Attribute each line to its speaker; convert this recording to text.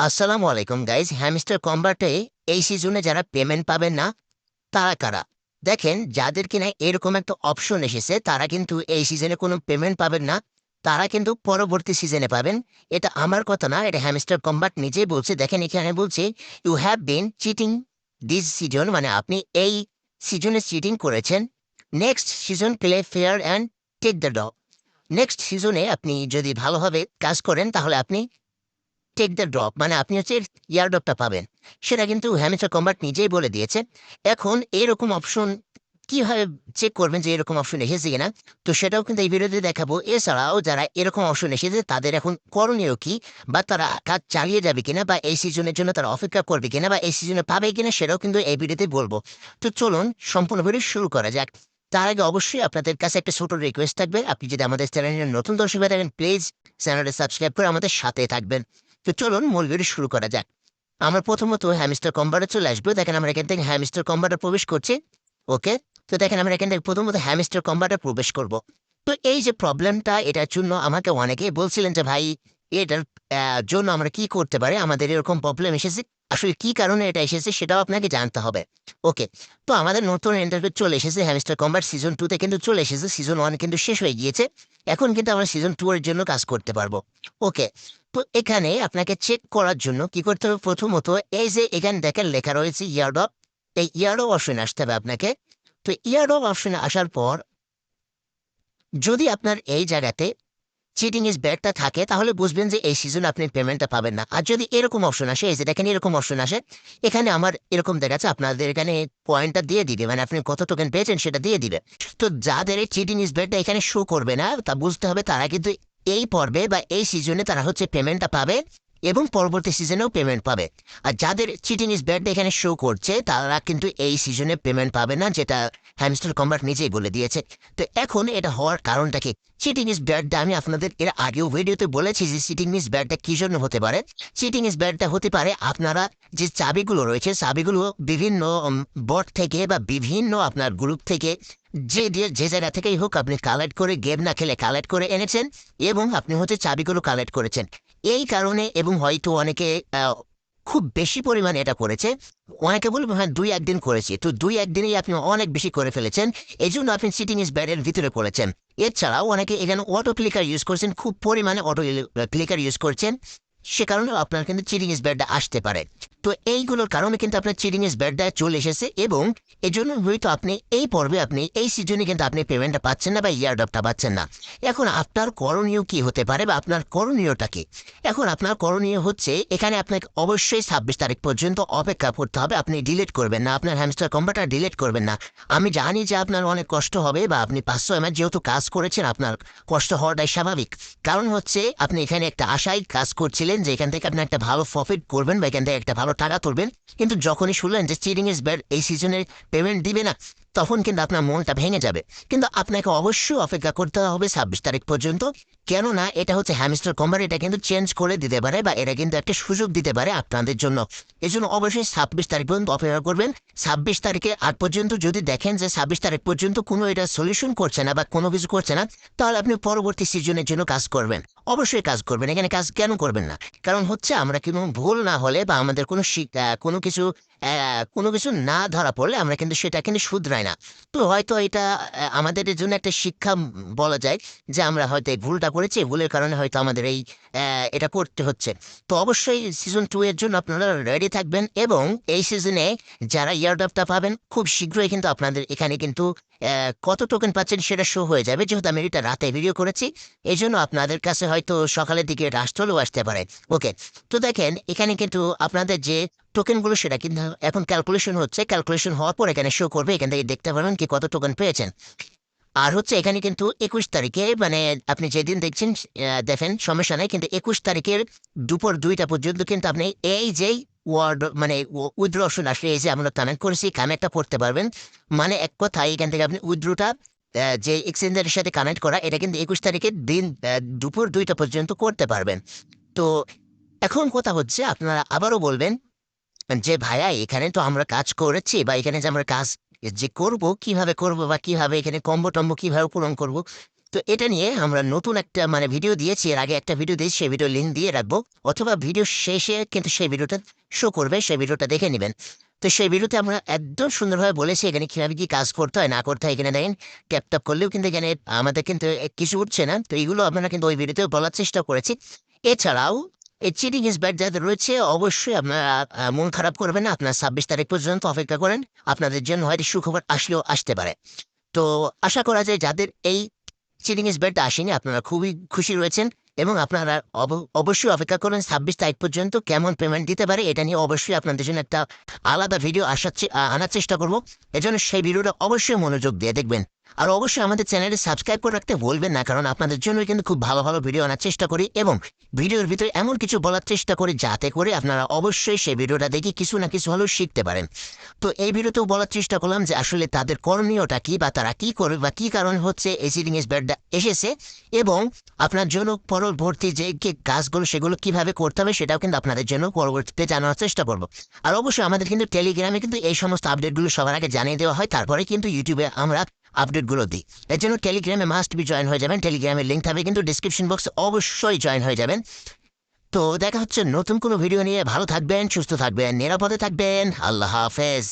Speaker 1: আসসালামু আলাইকুম guys. Hamster কম্বাটে এই সিজনে যারা পেমেন্ট পাবেন না তারা কারা? দেখেন, যাদের কিনা এরকম একটা অপশন এসেছে তারা কিন্তু এই সিজনে কোনো পেমেন্ট পাবেন না। তারা কিন্তু পরবর্তী সিজনে পাবেন। এটা আমার কথা না, এটা হ্যামস্টার কম্বাট নিজেই বলছে। দেখেন, এখানে বলছে you have been cheating this season, মানে আপনি এই সিজনে চিটিং করেছেন। Next season play fair and take the dog. Next সিজনে আপনি যদি ভালোভাবে কাজ করেন তাহলে আপনি টেক দ্য ড্রপ, মানে আপনি হচ্ছে ইয়ারড্রপটা পাবেন। সেটা কিন্তু হ্যামিস্টার কম্বাট নিজেই বলে দিয়েছে। এখন এরকম অপশন কিভাবে চেক করবেন যে এরকম অপশন এসেছে কিনা, তো সেটাও কিন্তু এই ভিডিওতে দেখাবো। এছাড়াও যারা এরকম অপশন এসেছে তাদের এখন করণীয় কি, বা তারা কাজ চালিয়ে যাবে কিনা, বা এই সিজনের জন্য তারা অপেক্ষা করবে কিনা, বা এই সিজনে পাবে কিনা, সেটাও কিন্তু এই ভিডিওতে বলবো। তো চলুন সম্পূর্ণ ভিডিও শুরু করা যাক। তার আগে অবশ্যই আপনাদের কাছে একটা ছোট রিকোয়েস্ট থাকবে, আপনি যদি আমাদের চ্যানেলের নতুন দর্শক হয়ে থাকেন প্লিজ চ্যানেলটা সাবস্ক্রাইব করে আমাদের সাথে থাকবেন। তো চলুন মূল ভিডিও শুরু করা যাক। আমরা প্রথমত হ্যামস্টার কম্বাটে চলে আসবো। দেখেন, আমরা এখান থেকে হ্যামস্টার কম্বাটে প্রবেশ করছি। ওকে। তো দেখেন, আমরা এখান থেকে প্রথমত হ্যামস্টার কম্বাটে প্রবেশ করব। তো এই যে প্রবলেমটা, এটার জন্য আমাকে অনেকেই বলছিলেন যে ভাই, এটার জন্য আমরা কি করতে পারি, আমাদের এরকম প্রবলেম এসেছে, আসলে কি কারণে এটা এসেছে সেটাও আপনাকে জানতে হবে। ওকে। তো আমাদের নতুন ইন্টারভিউ চলে এসেছে, হ্যামস্টার কম্বাট সিজন 2 তে কিন্তু চলে এসেছে। সিজন 1 কিন্তু শেষ হয়ে গিয়েছে। এখন কিন্তু আমরা সিজন 2 এর জন্য কাজ করতে পারবো। ওকে। তো এখানে আপনাকে চেক করার জন্য কি করতে হবে, প্রথমত এই যে এখানে দেখেন লেখা রয়েছে ইয়ারডপ, এই ইয়ারডপ অপশনে আসতে হবে আপনাকে। তো ইয়ারডপ অপশনে আসার পর যদি আপনার এই জায়গাতে চিটিং ইজ ব্যাডটা থাকে তাহলে বুঝবেন যে এই সিজনে আপনি পেমেন্টটা পাবেন না। আর যদি এরকম অপশন আসে, এই যে দেখেন এরকম অপশন আসে, এখানে আমার এরকম দেখাচ্ছে আপনাদের এখানে পয়েন্টটা দিয়ে দিবে, মানে আপনি কত টোকেন পেয়েছেন সেটা দিয়ে দিবে। তো যাদের এই চিটিং ইজ ব্যাডটা এখানে শো করবে না, তা বুঝতে হবে তারা কিন্তু এই পর্বে বা এই সিজনে তারা হচ্ছে পেমেন্টটা পাবে এবং পরবর্তী সিজনেও পেমেন্ট পাবে। আর যাদের চিটিং ইজ ব্যাড এখানে শো করছে তারা কিন্তু এই সিজনে পেমেন্ট পাবে না, যেটা হ্যামস্টার কম্বাট নিজেই বলে দিয়েছে। তো এখন এটা হওয়ার কারণটা কি? চিটিং ইজ ব্যাডটা আমি আপনাদের এর আগেও ভিডিওতে বলেছি যে চিটিং ইজ ব্যাডটা কি জন্য হতে পারে। চিটিং ইজ ব্যাডটা হতে পারে আপনারা যে চাবিগুলো রয়েছে, চাবিগুলো বিভিন্ন বট থেকে বা বিভিন্ন আপনার গ্রুপ থেকে যে জায়গা থেকেই হোক আপনি কালেক্ট করে, গেম না খেলে কালেক্ট করে এনেছেন এবং আপনি হচ্ছে চাবিগুলো কালেক্ট করেছেন। এই কারণে, এবং হয়তো অনেকে খুব বেশি পরিমাণে এটা করেছে। অনেকে বলবো হ্যাঁ 2-1 দিন করেছি, তো 2-1 দিনেই আপনি অনেক বেশি করে ফেলেছেন, এই জন্য আপনি চিটিং ইজ ব্যাডের ভিতরে পড়েছেন। এছাড়াও অনেকে এখানে অটো ক্লিকার ইউজ করছেন, খুব পরিমাণে অটো ক্লিকার ইউজ করছেন, সে কারণে আপনার কিন্তু চিটিং ইজ ব্যাডটা আসতে পারে। তো এইগুলোর কারণে কিন্তু আপনার চিটিং ইজ ব্যাডটা চলে এসেছে, এবং এই জন্য হয়তো আপনি এই পর্বে আপনি এই সিজনে কিন্তু আপনি পেমেন্টটা পাচ্ছেন না বা ইয়ারডপটা পাচ্ছেন না। এখন আপনার করণীয় কি হতে পারে, বা আপনার করণীয়টা কি? এখন আপনার করণীয় হচ্ছে এখানে আপনাকে অবশ্যই 26 তারিখ পর্যন্ত অপেক্ষা করতে হবে। আপনি ডিলিট করবেন না, আপনার হ্যামস্টার কম্বাটা ডিলিট করবেন না। আমি জানি যে আপনার অনেক কষ্ট হবে, বা আপনি 500 ML যেহেতু কাজ করেছেন আপনার কষ্ট হওয়াটাই স্বাভাবিক। কারণ হচ্ছে আপনি এখানে একটা আশায় কাজ করছিলেন যে এখান থেকে আপনি একটা ভালো প্রফিট করবেন বা এখান থেকে একটা ভালো টাকা তুলবেন, কিন্তু যখনই শুনলেন যে চিটিং ইজ ব্যাড এই সিজনে পেমেন্ট দিবে না, তখন কিন্তু আপনার মনটা ভেঙে যাবে। কিন্তু আপনাকে অবশ্যই অপেক্ষা করতে হবে 26 তারিখ পর্যন্ত। কেননা এটা হচ্ছে হ্যামস্টার কম্বার, এটা কিন্তু চেঞ্জ করে দিতে পারে বা এটা কিন্তু একটা সুযোগ দিতে পারে আপনাদের জন্য। এই জন্য অবশ্যই 26 তারিখ পর্যন্ত অপেক্ষা করবেন। 26 তারিখে আগ পর্যন্ত যদি দেখেন যে 26 তারিখ পর্যন্ত কোনো এটা সলিউশন করছে না বা কোনো কিছু করছে না, তাহলে আপনি পরবর্তী সিজনের জন্য কাজ করবেন। অবশ্যই কাজ করবেন, এখানে কাজ কেন করবেন না? কারণ হচ্ছে আমরা কোনো ভুল না হলে বা আমাদের কোনো কিছু না ধরা পড়লে আমরা কিন্তু সেটা কিন্তু শুধরাই না। তো হয়তো এটা আমাদের জন্য একটা শিক্ষা বলা যায়, যে আমরা হয়তো এই ভুলটা করেছি, ভুলের কারণে হয়তো আমাদের এই এটা করতে হচ্ছে। তো অবশ্যই সিজন 2 এর জন্য আপনারা রেডি থাকবেন, এবং এই সিজনে যারা ইয়ারডপটা পাবেন খুব শীঘ্রই কিন্তু আপনাদের এখানে কিন্তু কত টোকেন পাচ্ছেন সেটা শো হয়ে যাবে। যেহেতু আমি এটা রাতে ভিডিও করেছি, এই জন্য আপনাদের কাছে হয়তো সকালের দিকে রাশ চলেও আসতে পারে। ওকে। তো দেখেন, এখানে কিন্তু আপনাদের যে টোকেনগুলো সেটা কিন্তু এখন ক্যালকুলেশন হচ্ছে, ক্যালকুলেশন হওয়ার পর এখানে শো করবে, এখান থেকে দেখতে পারবেন কি কত টোকেন পেয়েছেন। আর হচ্ছে এখানে কিন্তু 21 তারিখে, মানে আপনি যেদিন দেখছেন দেখেন সমস্যা নাই, কিন্তু 21 তারিখের দুপুর 2টা পর্যন্ত কিন্তু আপনি এই যেই ওয়ার্ড মানে উইথড্র অপশন আসলে এই যে আমরা কানেক্ট করেছি কানেক্টটা করতে পারবেন। মানে এক কথায় এখান থেকে আপনি উইথড্রটা যে এক্সচেঞ্জের সাথে কানেক্ট করা, এটা কিন্তু 21 তারিখের দিন দুপুর 2টা পর্যন্ত করতে পারবেন। তো এখন কথা হচ্ছে আপনারা আবারও বলবেন যে ভাইয়া এখানে তো আমরা কাজ করেছি, বা এখানে যে আমরা কাজ যে করব কিভাবে করব, বা কিভাবে এখানে কম্বো টম্বো কিভাবে পূরণ করব। তো এটা নিয়ে আমরা নতুন একটা মানে ভিডিও দিয়েছি, এর আগে একটা ভিডিও দিয়েছি, সেই ভিডিও লিঙ্ক দিয়ে রাখবো, অথবা ভিডিও শেষে কিন্তু সেই ভিডিওটা শো করবে, সেই ভিডিওটা দেখে নেবেন। তো সেই ভিডিওতে আমরা একদম সুন্দরভাবে বলেছি এখানে কিভাবে কি কাজ করতে হয় না করতে হয়। এখানে দেখেন ট্যাপ ট্যাপ করলেও কিন্তু এখানে আমাদের কিন্তু কিছু উঠছে না। তো এইগুলো আপনারা কিন্তু ওই ভিডিওতেও বলার চেষ্টা করেছি। এছাড়াও এই চিটিং ইজ ব্যাড যাদের রয়েছে অবশ্যই আপনারা মন খারাপ করবেন না। আপনার 26 তারিখ পর্যন্ত অপেক্ষা করেন, আপনাদের জন্য হয়তো সুখবর আসলেও আসতে পারে। তো আশা করা যায় যাদের এই চিটিং ইজ ব্যাড আসেনি আপনারা খুবই খুশি রয়েছেন, এবং আপনারা অবশ্যই অপেক্ষা করুন 26 তারিখ পর্যন্ত কেমন পেমেন্ট দিতে পারে এটা নিয়ে অবশ্যই আপনাদের জন্য একটা আলাদা ভিডিও আনার চেষ্টা করব। এজন্য সেই ভিডিওটা অবশ্যই মনোযোগ দিয়ে দেখবেন। আর অবশ্যই আমাদের চ্যানেলে সাবস্ক্রাইব করে রাখতে ভুলবেন না, কারণ আপনাদের জন্য কিন্তু খুব ভালো ভালো ভিডিও আনার চেষ্টা করি, এবং ভিডিওর ভিতরে এমন কিছু বলার চেষ্টা করি যাতে করে আপনারা অবশ্যই সেই ভিডিওটা দেখে কিছু না কিছু হলেও শিখতে পারেন। তো এই ভিডিওতেও বলার চেষ্টা করলাম যে আসলে তাদের করণীয়টা কি, বা তারা কি করবে, বা কি কারণ হচ্ছে এই চিটিং ইজ ব্যাডটা এসেছে, এবং আপনার জন্য পরবর্তী যে কাজগুলো সেগুলো কিভাবে করতে হবে সেটাও কিন্তু আপনাদের জন্য পরবর্তীতে জানার চেষ্টা করব। আর অবশ্যই আমাদের কিন্তু টেলিগ্রামে কিন্তু এই সমস্ত আপডেটগুলো সবার আগে জানিয়ে দেওয়া হয়, তারপরে কিন্তু ইউটিউবে আমরা আপডেটগুলো দিই। এর জন্য টেলিগ্রামে মাস্ট বি জয়েন হয়ে যাবেন, টেলিগ্রামের লিঙ্ক থাকবে কিন্তু ডিসক্রিপশন বক্সে, অবশ্যই জয়েন হয়ে যাবেন। তো দেখা হচ্ছে নতুন কোনো ভিডিও নিয়ে। ভালো থাকবেন, সুস্থ থাকবেন, নিরাপদে থাকবেন। আল্লাহ হাফেজ।